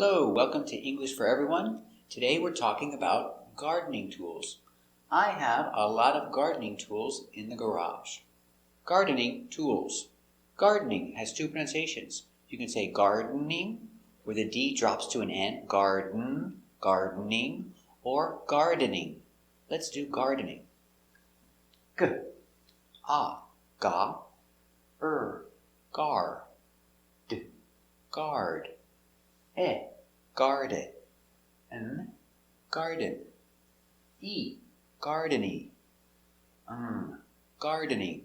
Hello, welcome to English for Everyone. Today we're talking about gardening tools. I have a lot of gardening tools in the garage. Gardening tools. Gardening has two pronunciations. You can say gardening, where the D drops to an N, garden, gardening, or gardening. Let's do gardening. G, A, ga, gar, d, guard. Garden. Garden. Gardening. Gardening.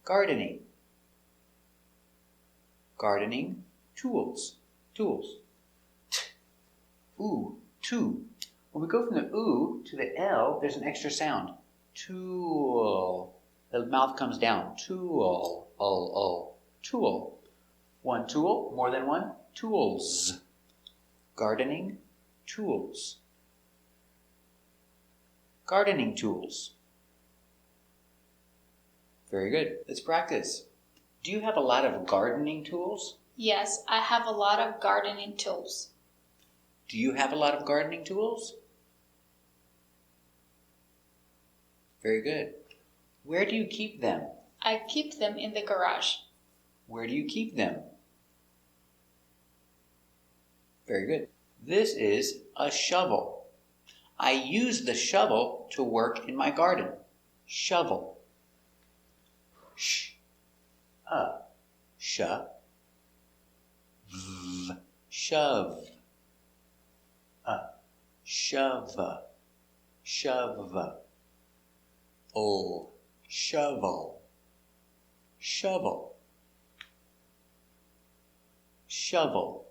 Gardening. Gardening tools. Tools. To. When we go from the oo to the L, there's an extra sound. Tool. The mouth comes down. Tool. Tool. One tool, more than one. Tools. Gardening tools. Gardening tools. Very good. Let's practice. Do you have a lot of gardening tools? Yes, I have a lot of gardening tools. Do you have a lot of gardening tools? Very good. Where do you keep them? I keep them in the garage. Where do you keep them? Very good. This is a shovel. I use the shovel to work in my garden. Shovel. Sh. Sh. V. Shove. Shove. Shove. Shovel. Shovel. Shovel.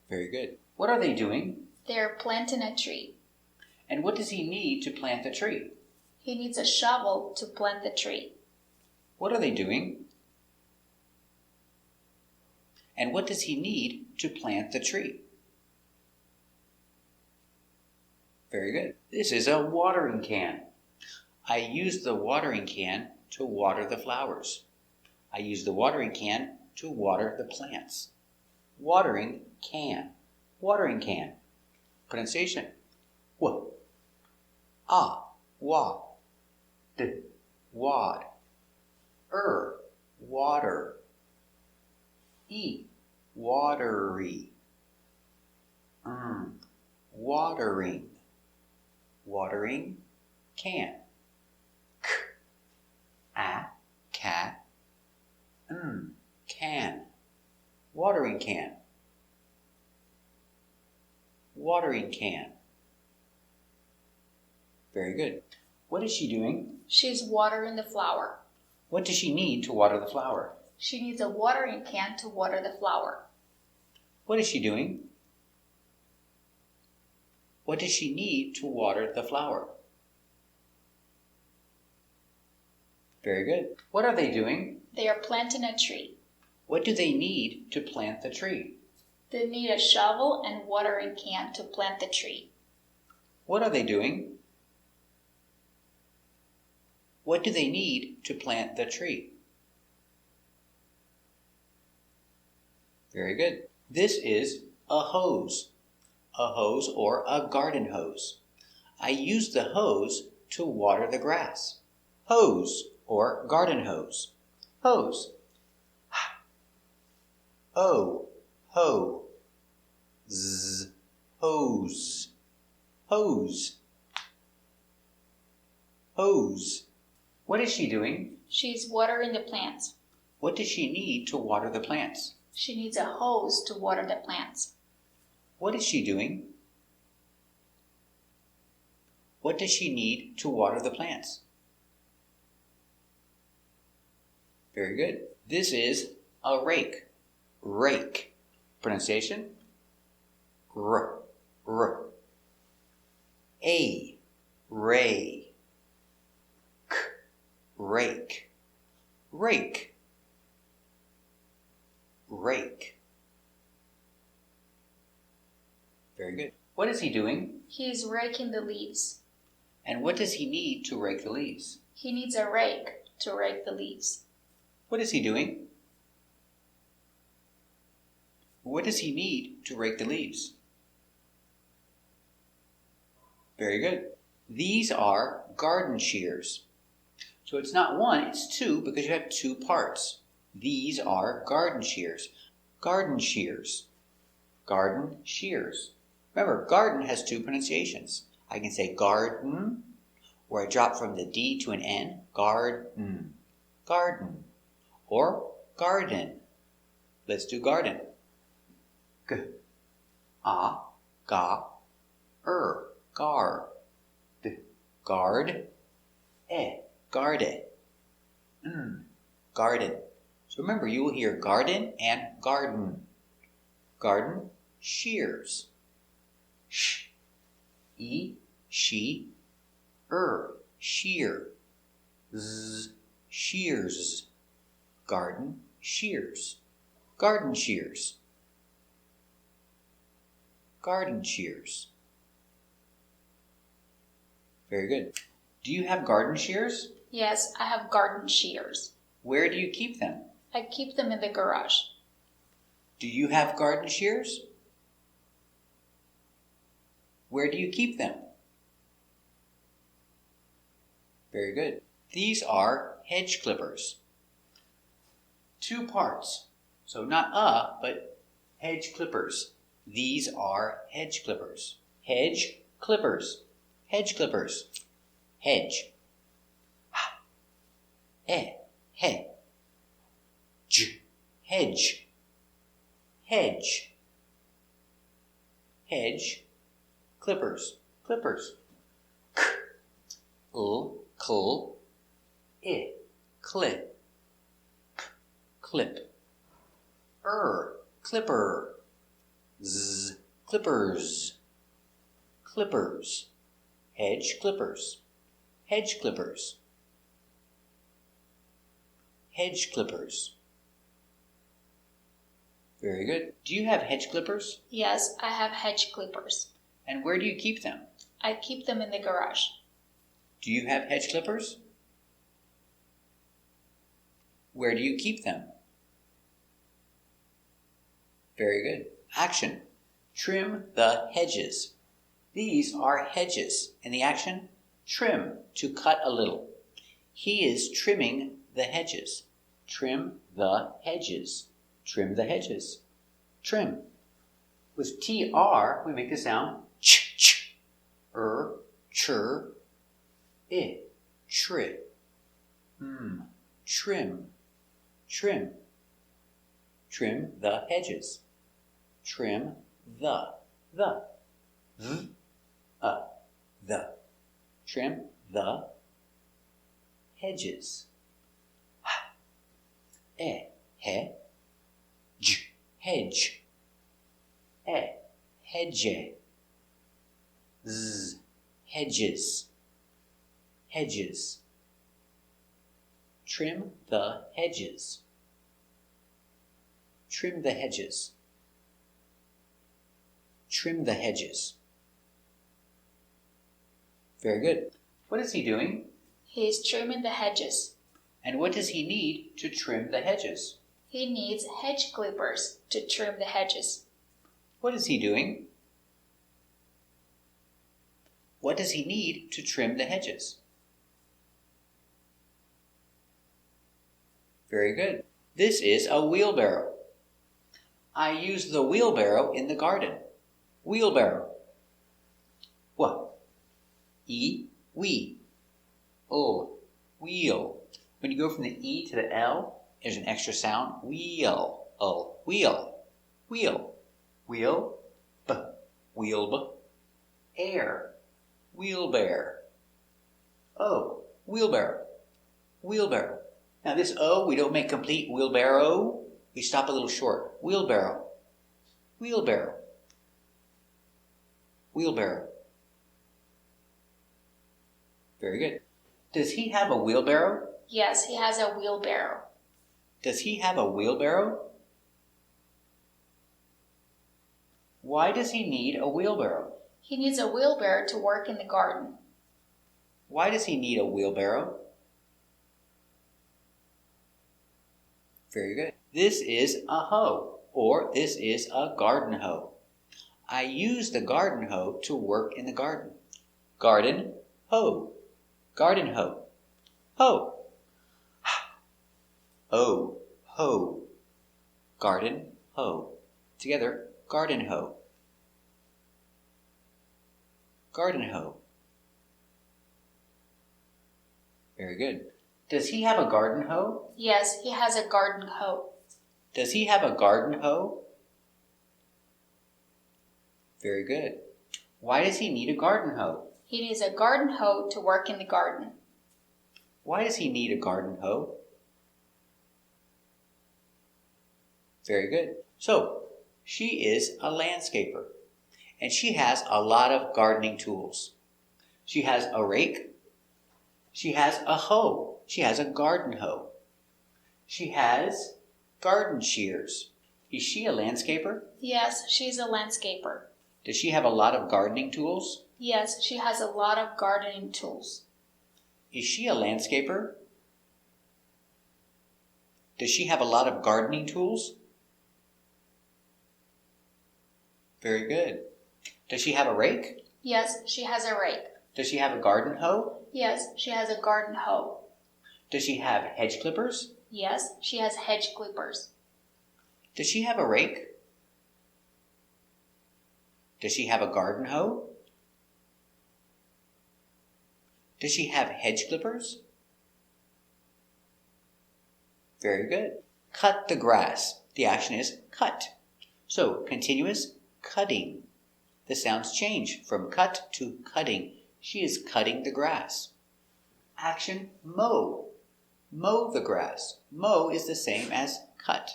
Very good. What are they doing? They're planting a tree. And what does he need to plant the tree? He needs a shovel to plant the tree. What are they doing? And what does he need to plant the tree? Very good. This is a watering can. I use the watering can to water the flowers. I use the watering can to water the plants. Watering can. Watering can. Pronunciation. W. A. Wa. D. Wad. Water. E. Watery. Watering. Watering can. K. A. Cat. Can. Watering can. Watering can. Very good. What is she doing? She's watering the flower. What does she need to water the flower? She needs a watering can to water the flower. What is she doing? What does she need to water the flower? Very good. What are they doing? They are planting a tree. What do they need to plant the tree? They need a shovel and watering can to plant the tree. What are they doing? What do they need to plant the tree? Very good. This is a hose. A hose or a garden hose. I use the hose to water the grass. Hose or garden hose. Hose. Ho. Z. Hose. Hose. Hose. What is she doing? She's watering the plants. What does she need to water the plants? She needs a hose to water the plants. What is she doing? What does she need to water the plants? Very good. This is a rake. Rake. Pronunciation? R. A. Ray. K. Rake. Rake. Rake. Very good. What is he doing? He is raking the leaves. And what does he need to rake the leaves? He needs a rake to rake the leaves. What is he doing? What does he need to rake the leaves? Very good. These are garden shears. So it's not one, it's two because you have two parts. These are garden shears. Garden shears. Garden shears. Remember, garden has two pronunciations. I can say garden, or I drop from the D to an N. Garden. Garden. Or garden. Let's do garden. G. A. Ga. Gar. D. Guard. E. Garden. Garden. So remember, you will hear garden and garden. Garden, shears. Sh. E. She. Shear. Z. Shears. Garden, shears. Garden shears. Garden shears. Very good. Do you have garden shears? Yes, I have garden shears. Where do you keep them? I keep them in the garage. Do you have garden shears? Where do you keep them? Very good. These are hedge clippers. Two parts. So not but hedge clippers. These are hedge clippers. Hedge clippers. Hedge clippers. Hedge. He. J. Hedge. Hedge. Hedge. Clippers. Clippers. K. Cl. I. Clip. Clip. Clipper. Z. Clippers. Clippers. Hedge clippers. Hedge clippers. Hedge clippers. Very good. Do you have hedge clippers? Yes, I have hedge clippers. And where do you keep them? I keep them in the garage. Do you have hedge clippers? Where do you keep them? Very good. Action. Trim the hedges. These are hedges. In the action, trim, to cut a little. He is trimming the hedges. Trim the hedges. Trim the hedges. Trim. With TR, we make the sound ch, ch. Chur, I, tri. Trim. Trim. Trim the hedges. Trim the. V, the. Trim the hedges. He, j, hedge. Hedge. Z, hedges. Hedges. Trim the hedges. Trim the hedges. Trim the hedges. Very good. What is he doing? He is trimming the hedges. And what does he need to trim the hedges? He needs hedge clippers to trim the hedges. What is he doing? What does he need to trim the hedges? Very good. This is a wheelbarrow. I use the wheelbarrow in the garden. Wheelbarrow. What? We. Wheel. When you go from the E to the L, there's an extra sound. Wheel. Wheel. Wheel. Wheel. B. Wheel. Air. Wheelbarrow. O. Wheelbarrow. Wheelbarrow. Now this O, we don't make complete. Wheelbarrow. We stop a little short. Wheelbarrow. Wheelbarrow. Wheelbarrow. Very good. Does he have a wheelbarrow? Yes, he has a wheelbarrow. Does he have a wheelbarrow? Why does he need a wheelbarrow? He needs a wheelbarrow to work in the garden. Why does he need a wheelbarrow? Very good. This is a hoe, Or this is a garden hoe. I use the garden hoe to work in the garden. Garden hoe. Garden hoe. Hoe. Oh, hoe. Garden hoe. Together, garden hoe. Garden hoe. Very good. Does he have a garden hoe? Yes, he has a garden hoe. Does he have a garden hoe? Very good. Why does he need a garden hoe? He needs a garden hoe to work in the garden. Why does he need a garden hoe? Very good. So, she is a landscaper, and she has a lot of gardening tools. She has a rake. She has a hoe. She has a garden hoe. She has garden shears. Is she a landscaper? Yes, she's a landscaper. Does she have a lot of gardening tools? Yes, she has a lot of gardening tools. Is she a landscaper? Does she have a lot of gardening tools? Very good. Does she have a rake? Yes, she has a rake. Does she have a garden hoe? Yes, she has a garden hoe. Does she have hedge clippers? Yes, she has hedge clippers. Does she have a rake? Does she have a garden hoe? Does she have hedge clippers? Very good. Cut the grass. The action is cut. So, continuous cutting. The sounds change from cut to cutting. She is cutting the grass. Action mow. Mow the grass. Mow is the same as cut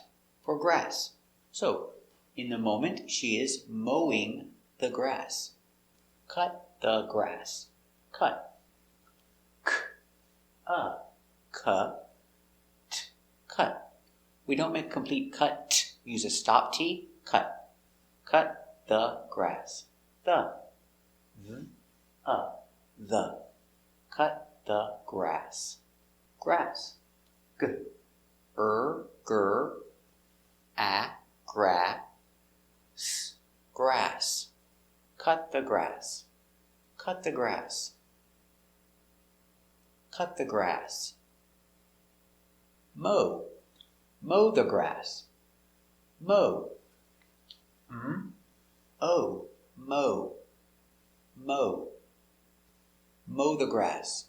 for grass. So, in the moment, she is mowing the grass. Cut the grass. Cut. Cut. We don't make complete cut. We use a stop T. Cut. Cut the grass. The. The. Cut the grass. Grass. G. Ger. Gra. S. Grass. Cut the grass. Cut the grass. Cut the grass. Mow. Mow the grass. Mow. Oh, mow. Mow. Mow the grass.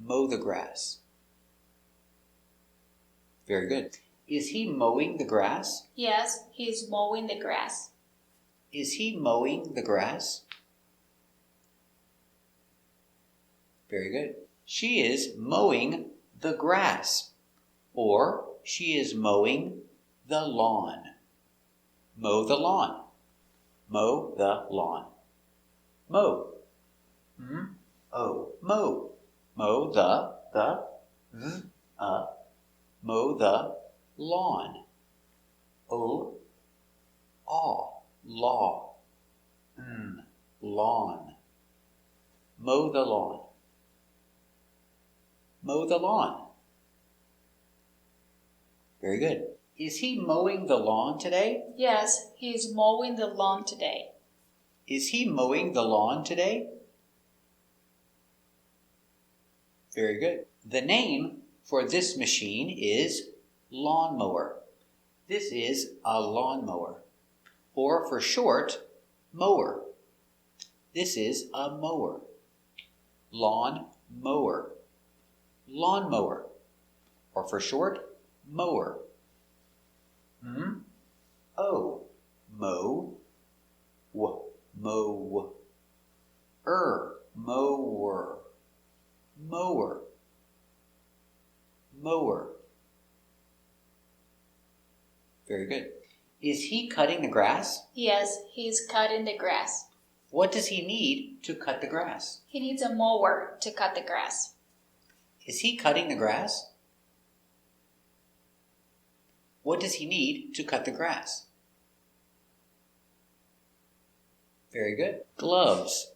Mow the grass. Very good. Is he mowing the grass? Yes, he is mowing the grass. Is he mowing the grass? Very good. She is mowing the grass, or she is mowing the lawn. Mow the lawn. Mow the lawn. Mow. Oh, mow. Mow mow the lawn. Law. Lawn. Mow the lawn. Mow the lawn. Very good. Is he mowing the lawn today? Yes, he is mowing the lawn today. Is he mowing the lawn today? Very good. The name for this machine is lawnmower. This is a lawnmower, or for short, mower. This is a mower. Lawn mower. Lawnmower, or for short, mower. Oh, mow. Mow. Mower. Mower. Mower. Very good. Is he cutting the grass? Yes, he is cutting the grass. What does he need to cut the grass? He needs a mower to cut the grass. Is he cutting the grass? What does he need to cut the grass? Very good. Gloves.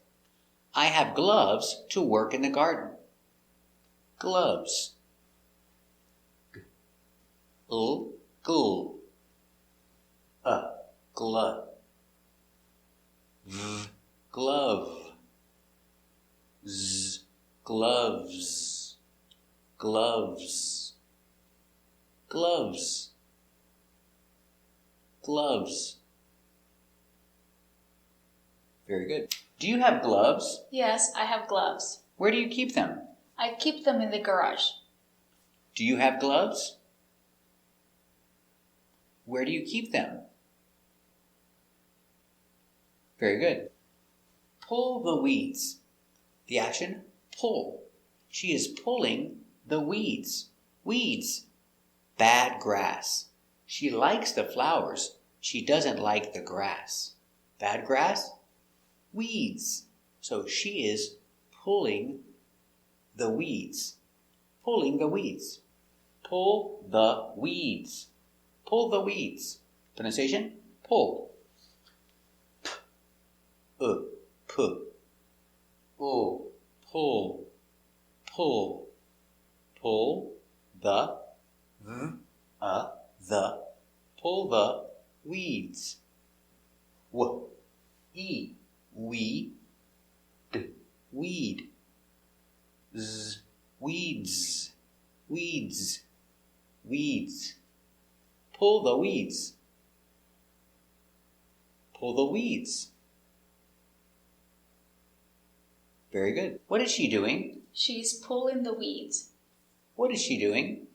I have gloves to work in the garden. Gloves. Gloves. glove. Glove. Z, gloves. Gloves. Gloves. Gloves. Very good. Do you have gloves? Yes, I have gloves. Where do you keep them? I keep them in the garage. Do you have gloves? Where do you keep them? Very good. Pull the weeds. The action, pull. She is pulling the weeds. Weeds. Bad grass. She likes the flowers. She doesn't like the grass. Bad grass, weeds. So she is pulling the weeds. Pulling the weeds. Pull the weeds. Pull the weeds. Pronunciation, pull. P, p. Oh, pull, pull. Pull the, the. Pull the weeds. W, e, we, d, weed. Z, weeds, weeds, weeds. Pull the weeds. Pull the weeds. Very good. What is she doing? She's pulling the weeds. What is she doing?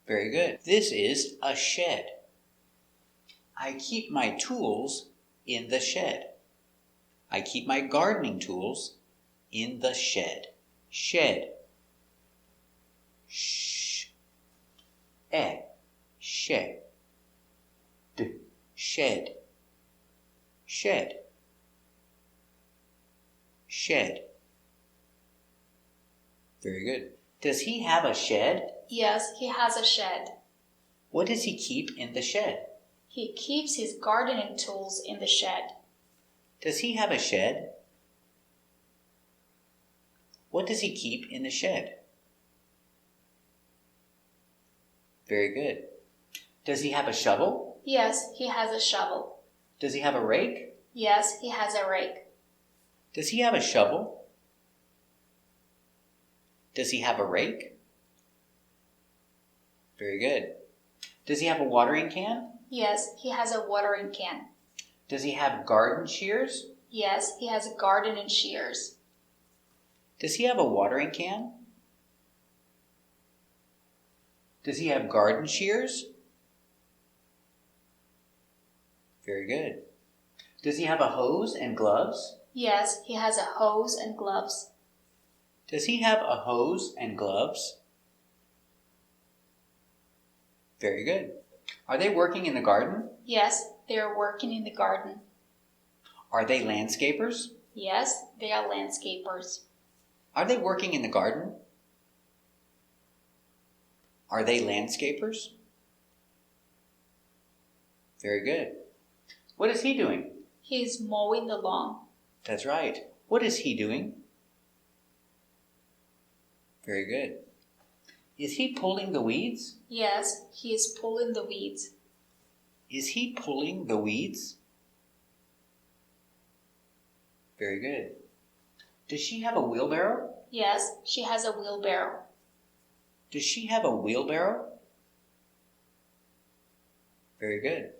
Very good. This is a shed. I keep my tools in the shed. I keep my gardening tools in the shed. Shed. Sh. E. Shed. D. Shed. Shed. Shed. Very good. Does he have a shed? Yes, he has a shed. What does he keep in the shed? He keeps his gardening tools in the shed. Does he have a shed? What does he keep in the shed? Very good. Does he have a shovel? Yes, he has a shovel. Does he have a rake? Yes, he has a rake. Does he have a shovel? Does he have a rake? Very good. Does he have a watering can? Yes, he has a watering can. Does he have garden shears? Yes, he has a garden and shears. Does he have a watering can? Does he have garden shears? Very good. Does he have a hose and gloves? Yes, he has a hose and gloves. Does he have a hose and gloves? Very good. Are they working in the garden? Yes, they are working in the garden. Are they landscapers? Yes, they are landscapers. Are they working in the garden? Are they landscapers? Very good. What is he doing? He is mowing the lawn. That's right. What is he doing? Very good. Is he pulling the weeds? Yes, he is pulling the weeds. Is he pulling the weeds? Very good. Does she have a wheelbarrow? Yes, she has a wheelbarrow. Does she have a wheelbarrow? Very good.